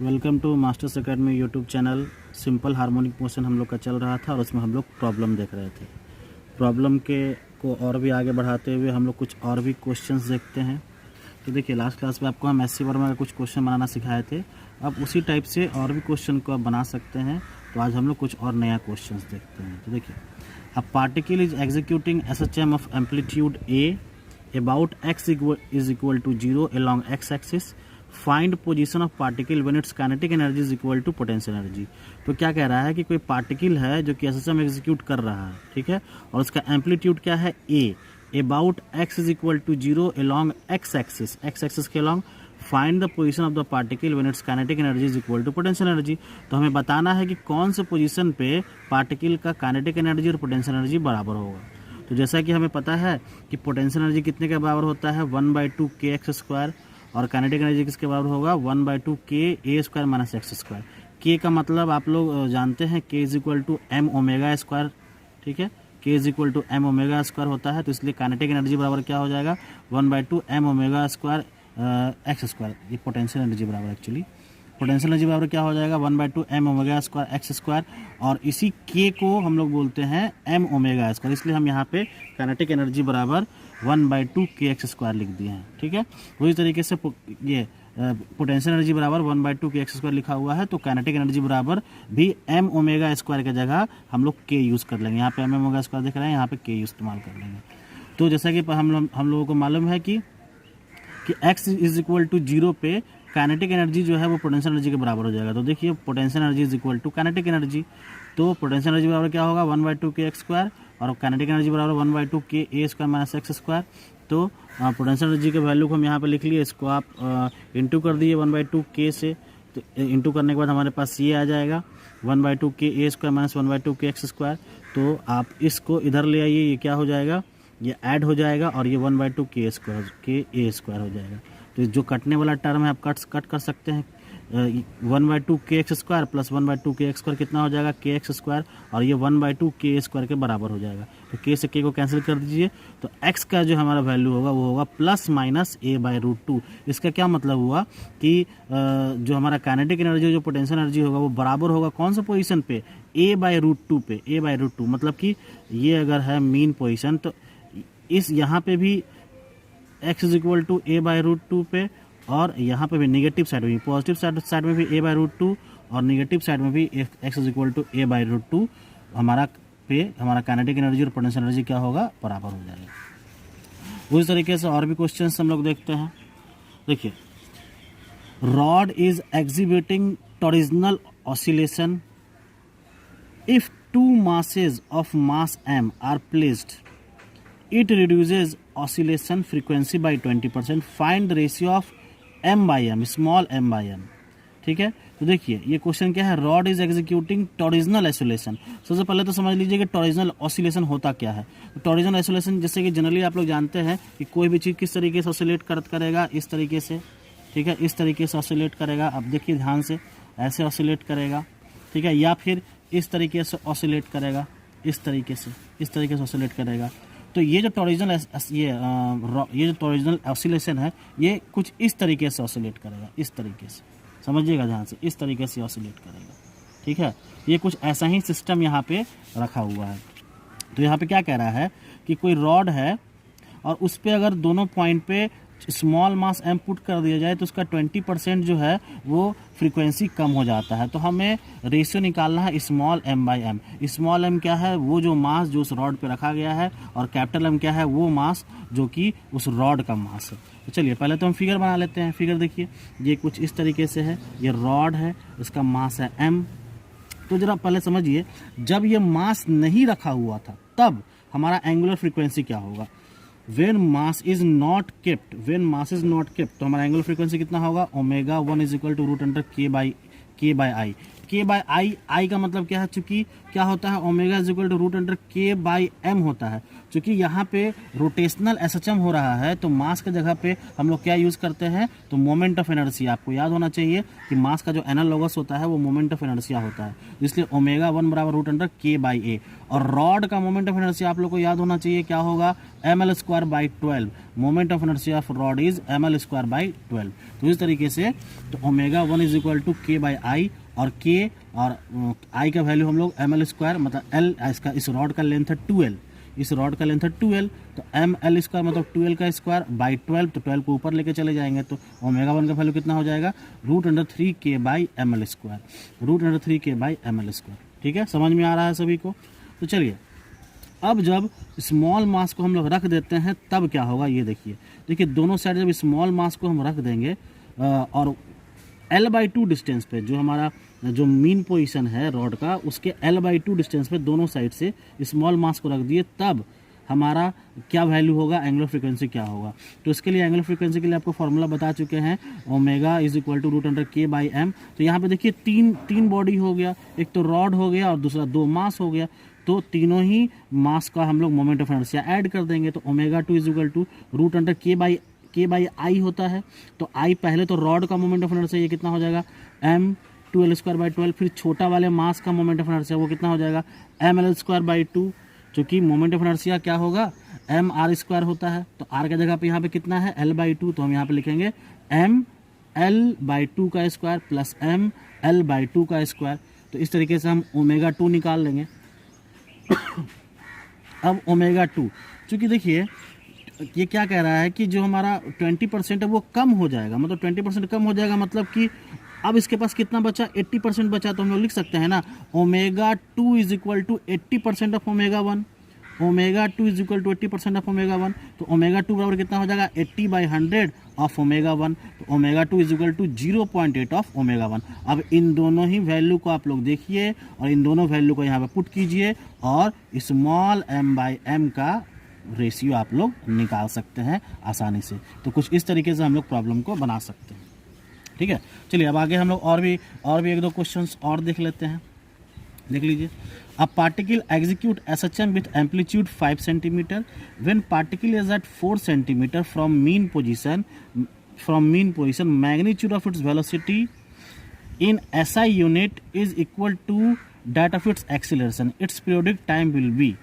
Welcome to Masters Academy YouTube channel. Simple harmonic motion हम लोग का चल रहा था और उसमें हम लोग प्रॉब्लम देख रहे थे। प्रॉब्लम के को और भी आगे बढ़ाते हुए हम लोग कुछ और भी क्वेश्चंस देखते हैं। तो देखिए, लास्ट क्लास में आपको हम एस सी वर्मा का कुछ क्वेश्चन बनाना सिखाए थे। अब उसी टाइप से और भी क्वेश्चन को आप बना सकते हैं। तो आज हम लोग कुछ और नया क्वेश्चन देखते हैं। तो देखिए, a particle is executing SHM of amplitude A about x is equal to 0 along x axis. Find position of particle when its kinetic energy is equal to potential energy. तो क्या कह रहा है कि कोई पार्टिकल है जो कि SHM एग्जीक्यूट कर रहा है, ठीक है, और उसका एम्पलीट्यूड क्या है a, about x is equal to 0 along x axis के along find the position of the particle when its kinetic energy is equal to potential energy. तो हमें बताना है कि कौन से पोजीशन पे पार्टिकल का काइनेटिक एनर्जी और पोटेंशियल एनर्जी बराबर होगा। तो जैसा कि हमें पता है कि पोटेंशियल एनर्जी कितने के बराबर होता है 1/2 kx² और काइनेटिक एनर्जी किसके बराबर होगा 1/2 ka² - x²। k का मतलब आप लोग जानते हैं k is equal to m omega square, ठीक है, k is equal to m omega square होता है। तो इसलिए काइनेटिक एनर्जी बराबर क्या हो जाएगा 1/2 m ओमेगा स्क्वायर x²। ये पोटेंशियल एनर्जी बराबर एक्चुअली पोटेंशियल एनर्जी बराबर क्या हो जाएगा 1/2 m ओमेगा स्क्वायर x²। और इसी k को हम लोग बोलते हैं m ओमेगा स्क्वायर, इसलिए हम यहाँ पे काइनेटिक एनर्जी बराबर 1/2 kx² लिख दिए हैं, ठीक है। वही तरीके से ये पोटेंशियल एनर्जी बराबर 1/2 kx² लिखा हुआ है। तो काइनेटिक एनर्जी बराबर भी m ओमेगा स्क्वायर की जगह हम लोग k यूज़ कर लेंगे। यहाँ पे m ओमेगा स्क्वायर दिख रहा है, यहाँ पे k इस्तेमाल कर लेंगे। तो जैसा कि हम लोगों को मालूम है कि x इज इक्वल टू 0 पे काइनेटिक एनर्जी जो है वो पोटेंशियल एनर्जी के बराबर हो जाएगा। तो देखिए, potential energy is equal to kinetic energy. तो पोटेंशियल एनर्जी बराबर क्या होगा 1/2 kx² और काइनेटिक एनर्जी बराबर 1/2 ka² - x²। तो पोटेंशियल एनर्जी के वैल्यू को हम यहाँ पे लिख लिए, इसको आप इंटू कर दिए 1/2 k से। तो इंटू करने के बाद हमारे पास ये आ जाएगा 1/2 ka² - 1/2 kx²। तो आप इसको इधर ले आइए, ये क्या हो जाएगा, ये ऐड हो जाएगा और ये 1/2 ka² हो जाएगा। तो जो कटने वाला टर्म है आप कट कर सकते हैं। 1/2 kx² प्लस 1/2 kx² कितना हो जाएगा kx², और ये 1/2 ka² के बराबर हो जाएगा। तो k से k को कैंसिल कर दीजिए। तो x का जो हमारा वैल्यू होगा वो होगा +- a/√2। इसका क्या मतलब हुआ कि जो हमारा काइनेटिक एनर्जी जो पोटेंशियल एनर्जी होगा वो बराबर होगा कौन सा पोजीशन पे a/√2 पे। a/√2 मतलब कि ये अगर है मीन पोजीशन, तो इस यहाँ पे भी x is equal to a/√2 पे, और यहाँ पे भी नेगेटिव साइड में, पॉजिटिव साइड में भी a/√2 और नेगेटिव साइड में भी x is equal to a/√2 हमारा काइनेटिक एनर्जी और पोटेंशियल एनर्जी क्या होगा बराबर हो जाएगा। उस तरीके से और भी क्वेश्चंस हम लोग देखते हैं। देखिए, rod is exhibiting torsional oscillation if 2 masses of mass m are placed, it reduces oscillation frequency by 20%. Find the ratio of m by m, small m by m, ठीक है। तो देखिए, ये क्वेश्चन क्या है, rod is executing torsional oscillation. सबसे पहले तो समझ लीजिए कि टॉरिजनल ऑसिलेशन होता क्या है। तो टॉरिजनल ऑसिलेशन जैसे कि जनरली आप लोग जानते हैं कि कोई भी चीज़ किस तरीके से ऑसिलेट करेगा, इस तरीके से, ठीक है, इस तरीके से ऑसिलेट करेगा। अब देखिए ध्यान से, ऐसे ऑसिलेट करेगा, ठीक है, या फिर इस तरीके से ऑसिलेट करेगा, इस तरीके से ऑसिलेट करेगा। तो ये जो टॉरिजनल ऑसिलेशन है ये कुछ इस तरीके से ऑसिलेट करेगा, इस तरीके से, समझिएगा ध्यान से, इस तरीके से ऑसिलेट करेगा, ठीक है। ये कुछ ऐसा ही सिस्टम यहाँ पे रखा हुआ है। तो यहाँ पे क्या कह रहा है कि कोई रॉड है और उस पर अगर दोनों पॉइंट पे स्मॉल मास m पुट कर दिया जाए तो उसका 20% जो है वो फ्रीक्वेंसी कम हो जाता है। तो हमें रेशियो निकालना है small m by m। Small m क्या है, वो जो मास जो उस रॉड पे रखा गया है, और कैपिटल M क्या है, वो मास जो कि उस रॉड का मास है। तो चलिए पहले तो हम फिगर बना लेते हैं। फिगर देखिए, ये कुछ इस तरीके से है, ये रॉड है, इसका मास है m। तो जरा पहले समझिए, जब ये मास नहीं रखा हुआ था तब हमारा एंगुलर फ्रीक्वेंसी क्या होगा। When mass is not kept, तो हमारा एंगुलर फ्रीक्वेंसी कितना होगा ω1 = √k/i। के बाय आई का मतलब क्या है, चूंकि क्या होता है omega is equal to root under k by m होता है। चूंकि यहाँ पे रोटेशनल एसएचएम हो रहा है तो मास की जगह पे हम लोग क्या यूज़ करते हैं, तो मोमेंट ऑफ इनर्शिया। आपको याद होना चाहिए कि मास का जो एनालॉगस होता है वो मोमेंट ऑफ इनर्शिया होता है, इसलिए ओमेगा 1 बराबर रूट अंडर के बाई ए। और रॉड का मोमेंट ऑफ इनर्शिया आप लोग को याद होना चाहिए क्या होगा, ml square by 12। Moment of inertia of rod is ml square by 12। तो इस तरीके से तो ओमेगा 1 इज इक्वल टू के बाई आई, और के और आई का वैल्यू हम लोग ml स्क्वायर मतलब एल, इसका इस रॉड का लेंथ है 2l, इस रॉड का लेंथ है 2l, तो ml स्क्वायर मतलब 2l का स्क्वायर बाई 12, तो 12 को ऊपर लेके चले जाएंगे तो ओमेगा 1 का वैल्यू कितना हो जाएगा, root under 3 k by ml square, root under 3 k by ml square. ठीक है, समझ में आ रहा है सभी को। तो चलिए अब जब स्मॉल मास को हम लोग रख देते हैं तब क्या होगा ये देखिए दोनों साइड जब स्मॉल मास को हम रख देंगे और L/2 डिस्टेंस पे, जो हमारा जो मीन पोजीशन है रॉड का उसके L/2 डिस्टेंस पे दोनों साइड से स्मॉल मास को रख दिए, तब हमारा क्या वैल्यू होगा, एंगुलर फ्रीक्वेंसी क्या होगा। तो इसके लिए एंगुलर फ्रीक्वेंसी के लिए आपको फॉर्मूला बता चुके हैं, omega is equal to root under k by m. तो यहाँ पे देखिए तीन बॉडी हो गया, एक तो रॉड हो गया और दूसरा 2 मास हो गया, तो तीनों ही मास का हम लोग मोमेंट ऑफ इनर्शिया ऐड कर देंगे। तो omega 2 is equal to root under k by I होता है। तो आई पहले तो रॉड का मोमेंट ऑफ इनर्शिया ये कितना हो जाएगा, m 2l स्क्वायर बाई 12। फिर छोटा वाले मास का मोमेंट ऑफ इनर्शिया वो कितना हो जाएगा, ml स्क्वायर बाई 2। चूँकि मोमेंट ऑफ इनर्शिया क्या होगा, m r स्क्वायर होता है, तो r की जगह पे यहाँ पे कितना है l/2, तो हम यहाँ पे लिखेंगे m l/2 का स्क्वायर प्लस m l/2 का स्क्वायर। तो इस तरीके से हम ओमेगा 2 निकाल लेंगे। अब ओमेगा 2, चूँकि देखिए ये क्या कह रहा है कि जो हमारा 20% है वो कम हो जाएगा, मतलब 20% कम हो जाएगा, मतलब कि अब इसके पास कितना बचा, 80% बचा। तो हम लोग लिख सकते हैं ना, omega 2 is equal to 80% of omega 1, omega 2 is equal to 80% of omega 1। तो ओमेगा 2 बराबर कितना हो जाएगा, 80/100 ऑफ ओमेगा 1। तो omega 2 is equal to 0.8 of omega 1। अब इन दोनों ही वैल्यू को आप लोग देखिए और इन दोनों वैल्यू को यहाँ पे पुट कीजिए और स्मॉल m/m का रेशियो आप लोग निकाल सकते हैं आसानी से। तो कुछ इस तरीके से हम लोग प्रॉब्लम को बना सकते हैं। ठीक है, चलिए अब आगे हम लोग और भी 1-2 क्वेश्चंस और देख लेते हैं। देख लीजिए, a particle execute SHM with amplitude 5 centimetre when particle is at 4 centimetre from mean position magnitude of its velocity in SI unit is equal to that of its acceleration, its periodic time will be।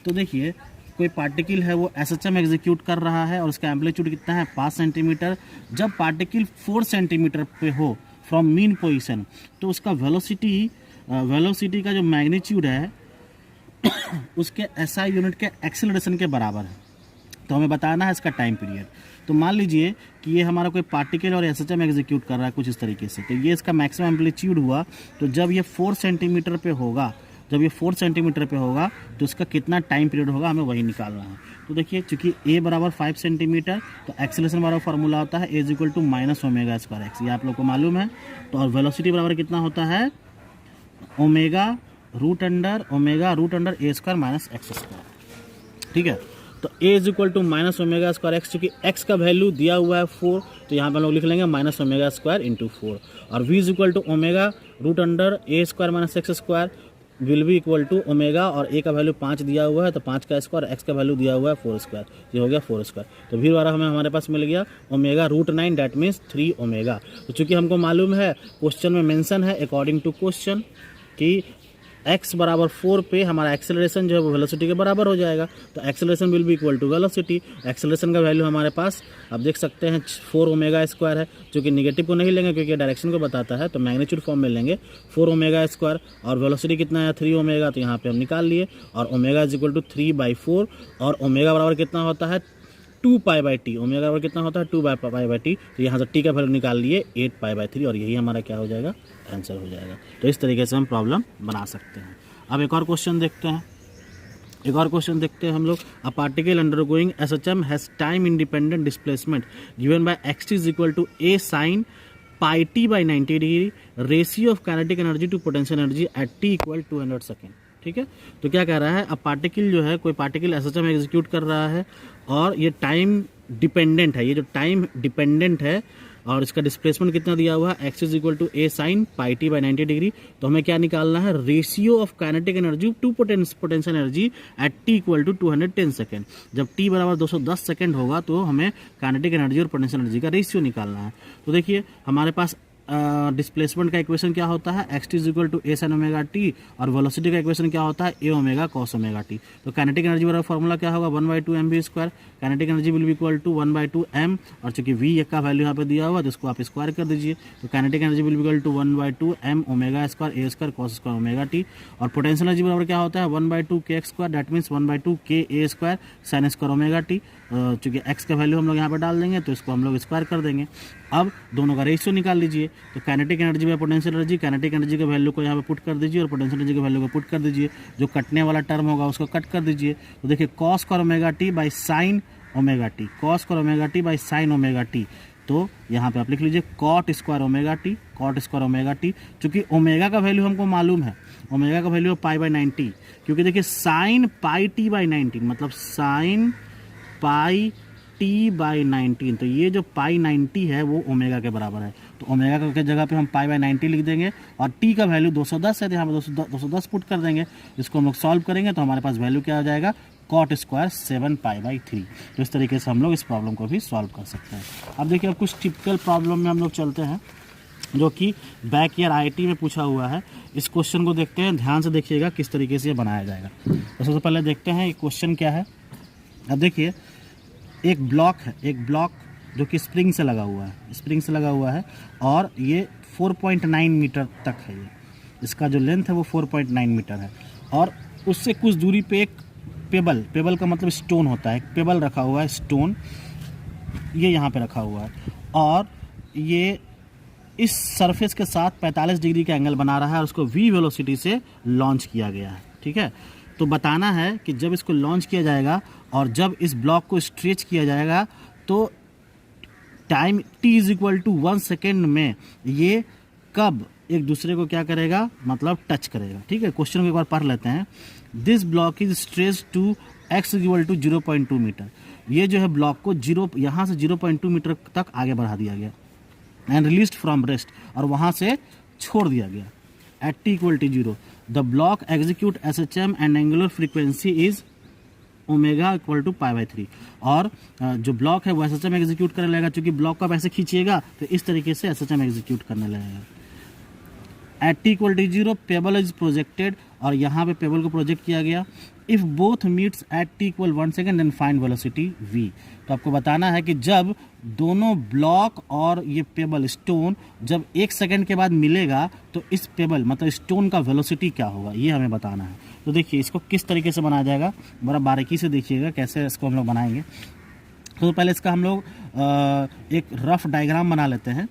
तो देखिए कोई particle है वो SHM execute कर रहा है और उसका एम्पलीट्यूड कितना है 5 सेंटीमीटर। जब पार्टिकल 4 सेंटीमीटर पे हो फ्रॉम मीन पोजीशन तो उसका वेलोसिटी का जो मैग्नीट्यूड है उसके SI यूनिट के एक्सेलरेशन के बराबर है। तो हमें बताना है इसका टाइम पीरियड। तो मान लीजिए कि ये हमारा कोई पार्टिकल और एसएचएम एग्जीक्यूट कर रहा है कुछ इस तरीके से, तो ये इसका मैक्सिमम एम्पलीट्यूड हुआ। तो जब ये 4 सेंटीमीटर पे होगा, तो इसका कितना टाइम पीरियड होगा हमें वही निकालना है। तो देखिए चूंकि a बराबर 5 सेंटीमीटर, तो एक्सेलरेशन बराबर फार्मूला होता है a is equal to minus omega square x, ये आप लोग को मालूम है। तो और वेलोसिटी बराबर कितना होता है, omega root under a square minus x square. ठीक है, तो a is equal to minus omega square x, चूँकि x का वैल्यू दिया हुआ है 4, तो यहाँ पर हम लोग लिख लेंगे माइनस ओमेगा स्क्वायर इंटू 4। और v is equal to omega root under a square minus x square will be equal to omega, और a का वैल्यू 5 दिया हुआ है तो 5 का स्क्वायर, x का वैल्यू दिया हुआ है 4 स्क्वायर, ये हो गया 4 स्क्वायर। तो भी वाला हमारे पास मिल गया omega root 9, that means 3 omega. तो चूँकि हमको मालूम है क्वेश्चन में मेंशन है अकॉर्डिंग टू क्वेश्चन कि x बराबर 4 पे हमारा एक्सेलरेशन जो है वो वेलोसिटी के बराबर हो जाएगा। तो acceleration will be equal to velocity. Acceleration का वैल्यू हमारे पास आप देख सकते हैं 4 ओमेगा स्क्वायर है, जो कि निगेटिव को नहीं लेंगे क्योंकि डायरेक्शन को बताता है, तो मैग्नीट्यूड फॉर्म में लेंगे 4 ओमेगा स्क्वायर। और वेलोसिटी कितना है 3 ओमेगा, तो यहाँ पे हम निकाल लिए। और ओमेगा इज इक्वल टू 3/4 और ओमेगा बराबर कितना होता है 2π/t, ओमेगा बराबर कितना होता है 2π/t। तो यहाँ से t का वैल्यू निकाल लिए 8π/3 और यही हमारा क्या हो जाएगा, आंसर हो जाएगा। तो इस तरीके से हम प्रॉब्लम बना सकते हैं। अब एक और क्वेश्चन देखते हैं हम लोग। A particle undergoing SHM has time independent displacement given by x is equal to a sin πt/90 degree, ratio of kinetic energy to potential energy at t equal 200 second. ठीक है, तो क्या कह रहा है, अब पार्टिकल जो है कोई पार्टिकल एसएचएम एग्जीक्यूट कर रहा है और ये टाइम डिपेंडेंट है। ये जो टाइम डिपेंडेंट है और इसका डिस्प्लेसमेंट कितना दिया हुआ है, x is equal to a sine pi t by 90 degree. तो हमें क्या निकालना है, ratio of kinetic energy to potential energy at t equal to 210 second. जब t बराबर 210 सेकेंड होगा तो हमें काइनेटिक एनर्जी और पोटेंशियल एनर्जी का रेशियो निकालना है। तो देखिए हमारे पास डिस्प्लेसमेंट का इक्वेशन क्या होता है, x t is equal to a sine omega t, और वेलोसिटी का इक्वेशन क्या होता है, a omega cos omega t. तो काइनेटिक एनर्जी बराबर फॉर्मूला क्या होगा, 1/2 mv square. Kinetic energy will be equal to 1/2 m, और चूंकि v का वैल्यू यहाँ पे दिया हुआ है तो इसको आप स्क्वायर कर दीजिए। तो kinetic energy will be equal to 1/2 m omega square a square cos square omega t. और पोटेंशियल एनर्जी बराबर क्या होता है, 1/2 k x square, that means 1/2 k a square sine square omega t. चूंकि x का वैल्यू हम लोग यहाँ पे डाल देंगे तो इसको हम लोग स्क्वायर कर देंगे। अब दोनों का रेशियो निकाल लीजिए। तो kinetic energy by potential energy, kinetic energy के वैल्यू को यहाँ पे पुट कर दीजिए और पोटेंशियल एनर्जी के वैल्यू को पुट कर दीजिए। जो कटने वाला टर्म होगा उसको कट कर दीजिए। तो देखिए cos square omega t by sine omega t, cos square omega t by sine omega t. तो यहाँ पे आप लिख लीजिए cot square omega t, cot square omega t. चूंकि ओमेगा का वैल्यू हमको मालूम है, ओमेगा का वैल्यू है पाई बाई 90, क्योंकि देखिए साइन पाई टी बाई 19 मतलब साइन पाई टी बाई 19। तो ये जो पाई 90 है वो ओमेगा के बराबर है। तो ओमेगा के जगह पे हम पाई बाई 90 लिख देंगे, और टी का वैल्यू 210 है तो यहाँ पे 210 पुट कर देंगे। इसको हम लोग सॉल्व करेंगे तो हमारे पास वैल्यू क्या आ जाएगा, कॉट स्क्वायर 7 पाई बाई 3। तो इस तरीके से हम लोग इस प्रॉब्लम को भी सॉल्व कर सकते हैं। अब देखिए अब कुछ टिपिकल प्रॉब्लम में हम लोग चलते हैं जो कि बैक ईयर आईआईटी में पूछा हुआ है। इस क्वेश्चन को देखते हैं, ध्यान से देखिएगा किस तरीके से ये बनाया जाएगा। तो सबसे पहले देखते हैं ये क्वेश्चन क्या है। अब देखिए एक ब्लॉक है, एक ब्लॉक जो कि स्प्रिंग से लगा हुआ है, स्प्रिंग से लगा हुआ है, और ये 4.9 मीटर तक है। ये इसका जो लेंथ है वो 4.9 मीटर है, और उससे कुछ दूरी पे एक पेबल, पेबल का मतलब स्टोन होता है, एक पेबल रखा हुआ है, स्टोन ये यहाँ पे रखा हुआ है, और ये इस सरफेस के साथ 45 डिग्री का एंगल बना रहा है और उसको v वेलोसिटी से लॉन्च किया गया है। ठीक है, तो बताना है कि जब इसको लॉन्च किया जाएगा और जब इस ब्लॉक को स्ट्रेच किया जाएगा तो time t is equal to 1 second में ये कब एक दूसरे को क्या करेगा, मतलब टच करेगा। ठीक है, क्वेश्चन को एक बार पढ़ लेते हैं। This block is stretch to x equal to 0.2 metre. ये जो है ब्लॉक को यहाँ से 0.2 मीटर तक आगे बढ़ा दिया गया, एंड रिलीज्ड फ्रॉम रेस्ट, और वहाँ से छोड़ दिया गया। At t equal to 0 the block execute SHM and angular frequency is omega equal to pi by 3। और जो ब्लॉक है वो SHM एग्जीक्यूट करने लगेगा, क्योंकि ब्लॉक को आप ऐसे खींचिएगा तो इस तरीके से SHM एग्जीक्यूट करने लगेगा। At t equal to 0 pebble is projected, और यहाँ पे पेबल को प्रोजेक्ट किया गया। If both meets at t equal 1 second then find velocity v। तो आपको बताना है कि जब दोनों ब्लॉक और ये पेबल स्टोन जब 1 सेकेंड के बाद मिलेगा तो इस पेबल मतलब स्टोन का वेलोसिटी क्या होगा, ये हमें बताना है। तो देखिए इसको किस तरीके से बनाया जाएगा, बड़ा बारीकी से देखिएगा कैसे इसको हम लोग बनाएंगे। तो पहले इसका हम लोग एक रफ डायग्राम बना लेते हैं।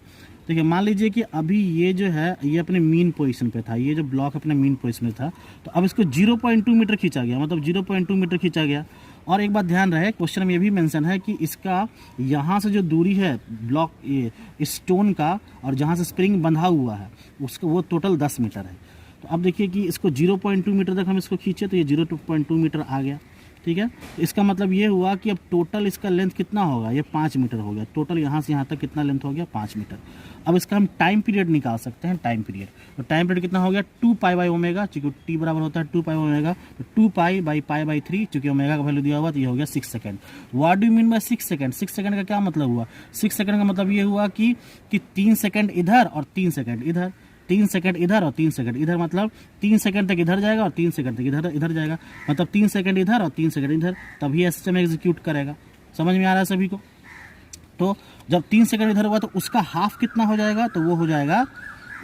देखिए मान लीजिए कि अभी ये जो है ये अपने मीन पोजीशन पे था, ये जो ब्लॉक अपने मीन पोजीशन में था, तो अब इसको 0.2 मीटर खींचा गया, मतलब 0.2 मीटर खींचा गया। और एक बात ध्यान रहे, क्वेश्चन में ये भी मेंशन है कि इसका यहाँ से जो दूरी है ब्लॉक ये स्टोन का और जहाँ से स्प्रिंग बंधा हुआ है उसका वो टोटल 10 मीटर है। तो अब देखिए कि इसको 0.2 मीटर तक हम इसको खींचे तो ये 0.2 मीटर आ गया। ठीक है, इसका मतलब ये हुआ कि अब टोटल इसका लेंथ कितना होगा, ये 5 मीटर हो गया। टोटल यहाँ से यहाँ तक कितना लेंथ हो गया, 5 मीटर। अब इसका हम टाइम पीरियड निकाल सकते हैं, टाइम पीरियड। तो टाइम पीरियड कितना हो गया, 2 पाई बाई ओमेगा, चूँकि t बराबर होता है 2 पाई ओमेगा, तो 2 पाई बाई पाई बाई 3, चूँकि ओमेगा का वैल्यू दिया हुआ तो ये हो गया 6 second. What do you mean by 6 second? 6 second का क्या मतलब हुआ, 6 सेकंड का मतलब ये हुआ कि 3 सेकंड इधर और 3 सेकंड इधर, 3 सेकंड इधर और 3 सेकंड इधर, मतलब 3 सेकंड तक इधर जाएगा और 3 सेकंड तक इधर जाएगा, मतलब 3 सेकंड इधर और 3 सेकंड इधर, तभी SHM एग्जीक्यूट करेगा। समझ में आ रहा है सभी को? तो जब 3 सेकंड इधर हुआ तो उसका हाफ कितना हो जाएगा, तो वो हो जाएगा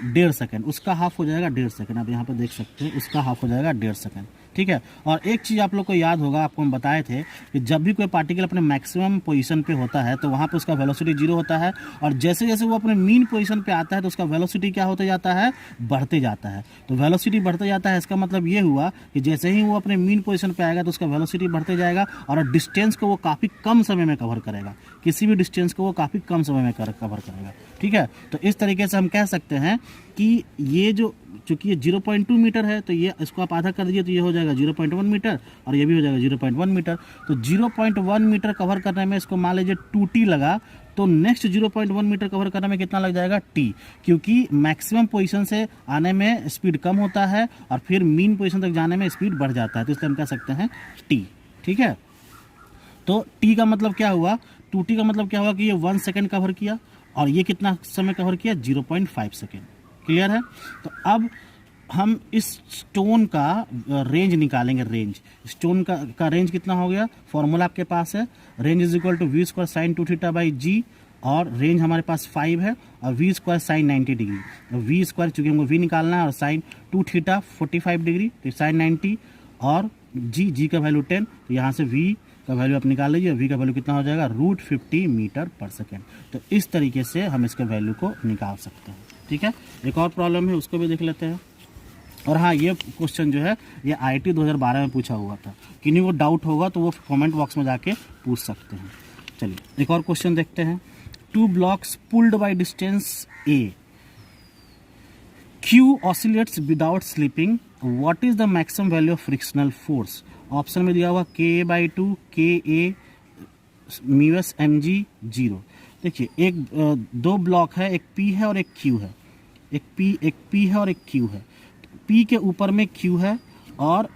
1.5 सेकंड, उसका हाफ हो जाएगा 1.5 सेकंड। आप यहाँ पर देख सकते हैं उसका हाफ हो जाएगा 1.5 सेकंड। ठीक है, और एक चीज़ आप लोग को याद होगा, आपको हम बताए थे कि जब भी कोई पार्टिकल अपने मैक्सिमम पोजीशन पे होता है तो वहाँ पे उसका वेलोसिटी 0 होता है, और जैसे जैसे वो अपने मीन पोजीशन पे आता है तो उसका वेलोसिटी क्या होते जाता है, बढ़ते जाता है। तो वेलोसिटी बढ़ते जाता है, इसका मतलब ये हुआ कि जैसे ही वो अपने मीन पोजीशन पे आएगा तो उसका वेलोसिटी बढ़ते जाएगा, और डिस्टेंस को वो काफ़ी कम समय में कवर करेगा, किसी भी डिस्टेंस को वो काफ़ी कम समय में कवर करेगा। ठीक है, तो इस तरीके से हम कह सकते हैं कि ये जो चूँकि ये 0.2 मीटर है तो ये इसको आप आधा कर दीजिए तो ये हो जाएगा 0.1 मीटर, और ये भी हो जाएगा 0.1 मीटर। तो 0.1 मीटर कवर करने में इसको मान लीजिए 2t लगा, तो नेक्स्ट 0.1 मीटर कवर करने में कितना लग जाएगा टी, क्योंकि मैक्सिमम पोजीशन से आने में स्पीड कम होता है और फिर मीन पोजीशन तक जाने में स्पीड बढ़ जाता है, तो इसलिए हम कह सकते हैं टी। ठीक है, तो टी का मतलब क्या हुआ, 2t का मतलब क्या हुआ कि ये 1 सेकेंड कवर किया और ये कितना समय कवर किया 0.5 सेकेंड। क्लियर है। तो अब हम इस स्टोन का रेंज निकालेंगे। रेंज स्टोन का रेंज कितना हो गया, फॉर्मूला आपके पास है, range is equal to V square sine 2 theta by G, और रेंज हमारे पास 5 है और V square sine 90 degree. V square चूंकि हमको वी निकालना है और साइन 2 थीटा 45 डिग्री, तो साइन 90 और जी का वैल्यू 10, तो यहाँ से वी का वैल्यू आप निकाल लीजिए। वी का वैल्यू कितना हो जाएगा √50 मीटर पर सेकेंड। तो इस तरीके से हम इसके वैल्यू को निकाल सकते हैं। ठीक है, एक और प्रॉब्लम है उसको भी देख लेते हैं। और हाँ, ये क्वेश्चन जो है ये IIT 2012 में पूछा हुआ था। किन्हीं को डाउट होगा तो वो कमेंट बॉक्स में जाके पूछ सकते हैं। चलिए एक और क्वेश्चन देखते हैं। 2 blocks pulled by distance A, Q oscillates without slipping. What is the maximum value of frictional force? Option में दिया हुआ KA/2, KA μs mg 0। देखिए एक 2 ब्लॉक है, एक P है और एक Q है। एक P है और एक Q है। P के ऊपर में Q है और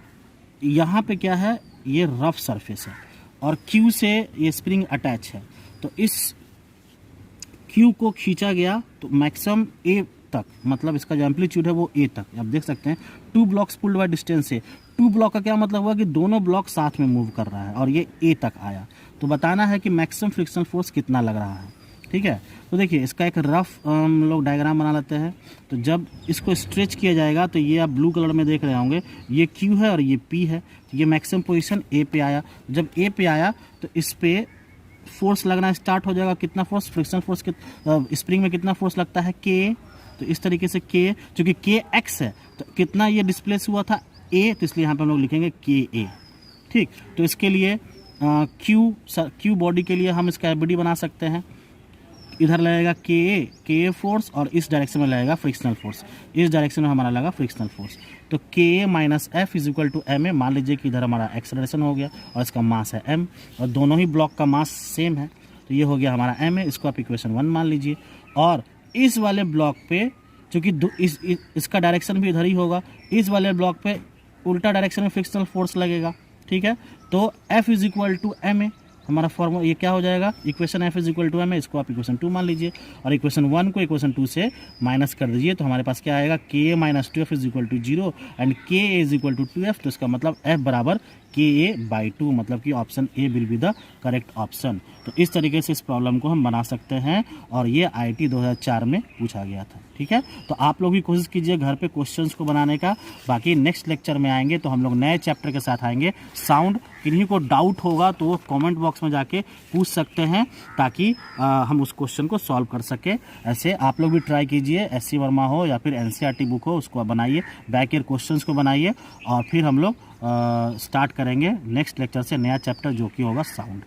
यहाँ पे क्या है, ये रफ सरफेस है और Q से ये स्प्रिंग अटैच है। तो इस Q को खींचा गया तो मैक्सिमम A तक, मतलब इसका जो एम्पलीट्यूड है वो A तक। आप देख सकते हैं 2 ब्लॉक्स पुल्ड बाय डिस्टेंस से। 2 ब्लॉक का क्या मतलब हुआ कि दोनों ब्लॉक साथ में मूव कर रहा है और ये A तक आया। तो बताना है कि मैक्सिमम फ्रिक्शनल फोर्स कितना लग रहा है। ठीक है, तो देखिए इसका एक रफ हम लोग डायग्राम बना लेते हैं। तो जब इसको स्ट्रेच किया जाएगा तो ये आप ब्लू कलर में देख रहे होंगे, ये Q है और ये P है। तो ये मैक्सिमम पोजीशन A पे आया। जब A पे आया तो इस पे फोर्स लगना स्टार्ट हो जाएगा। कितना फोर्स, फ्रिक्शनल फोर्स स्प्रिंग में कितना फोर्स लगता है K। तो इस तरीके से K, चूंकि KX है तो कितना ये डिस्प्लेस हुआ था A, तो इसलिए यहाँ पे हम लोग लिखेंगे KA। ठीक, तो इसके लिए Q बॉडी के लिए हम इसका एबीडी बना सकते हैं। इधर लगेगा KA फोर्स और इस डायरेक्शन में लगेगा फ्रिक्शनल फोर्स। इस डायरेक्शन में हमारा लगा फ्रिक्शनल फोर्स। तो KA minus F is equal to MA। मान लीजिए कि इधर हमारा एक्सेलरेशन हो गया और इसका मास है M और दोनों ही ब्लॉक का मास सेम है, तो ये हो गया हमारा MA। इसको आप इक्वेशन 1 मान लीजिए। और इस वाले ब्लॉक पे चूँकि इसका डायरेक्शन भी इधर ही होगा, इस वाले ब्लॉक पे उल्टा डायरेक्शन में फ्रिक्शनल फोर्स लगेगा। ठीक है, तो F is equal to MA हमारा फॉर्मूला ये क्या हो जाएगा, equation F is equal to MA, इसको आप इक्वेशन 2 मान लीजिए और इक्वेशन 1 को इक्वेशन 2 से माइनस कर दीजिए। तो हमारे पास क्या आएगा, KA minus 2F is equal to 0 and KA is equal to 2F। तो इसका मतलब F बराबर KA/2, मतलब कि option A will be the correct option. तो इस तरीके से इस प्रॉब्लम को हम बना सकते हैं और ये IIT 2004 में पूछा गया था। ठीक है, तो आप लोग भी कोशिश कीजिए घर पे क्वेश्चंस को बनाने का। बाकी नेक्स्ट लेक्चर में आएंगे तो हम लोग नए चैप्टर के साथ आएंगे, साउंड। किन्हीं को डाउट होगा तो वो कमेंट बॉक्स में जाके पूछ सकते हैं ताकि हम उस क्वेश्चन को सॉल्व कर सके। ऐसे आप लोग भी ट्राई कीजिए, SC वर्मा हो या फिर NCERT बुक हो, उसको बनाइए, बैक ईयर क्वेश्चंस को बनाइए और फिर हम लोग स्टार्ट करेंगे नेक्स्ट लेक्चर से नया चैप्टर जो कि होगा साउंड।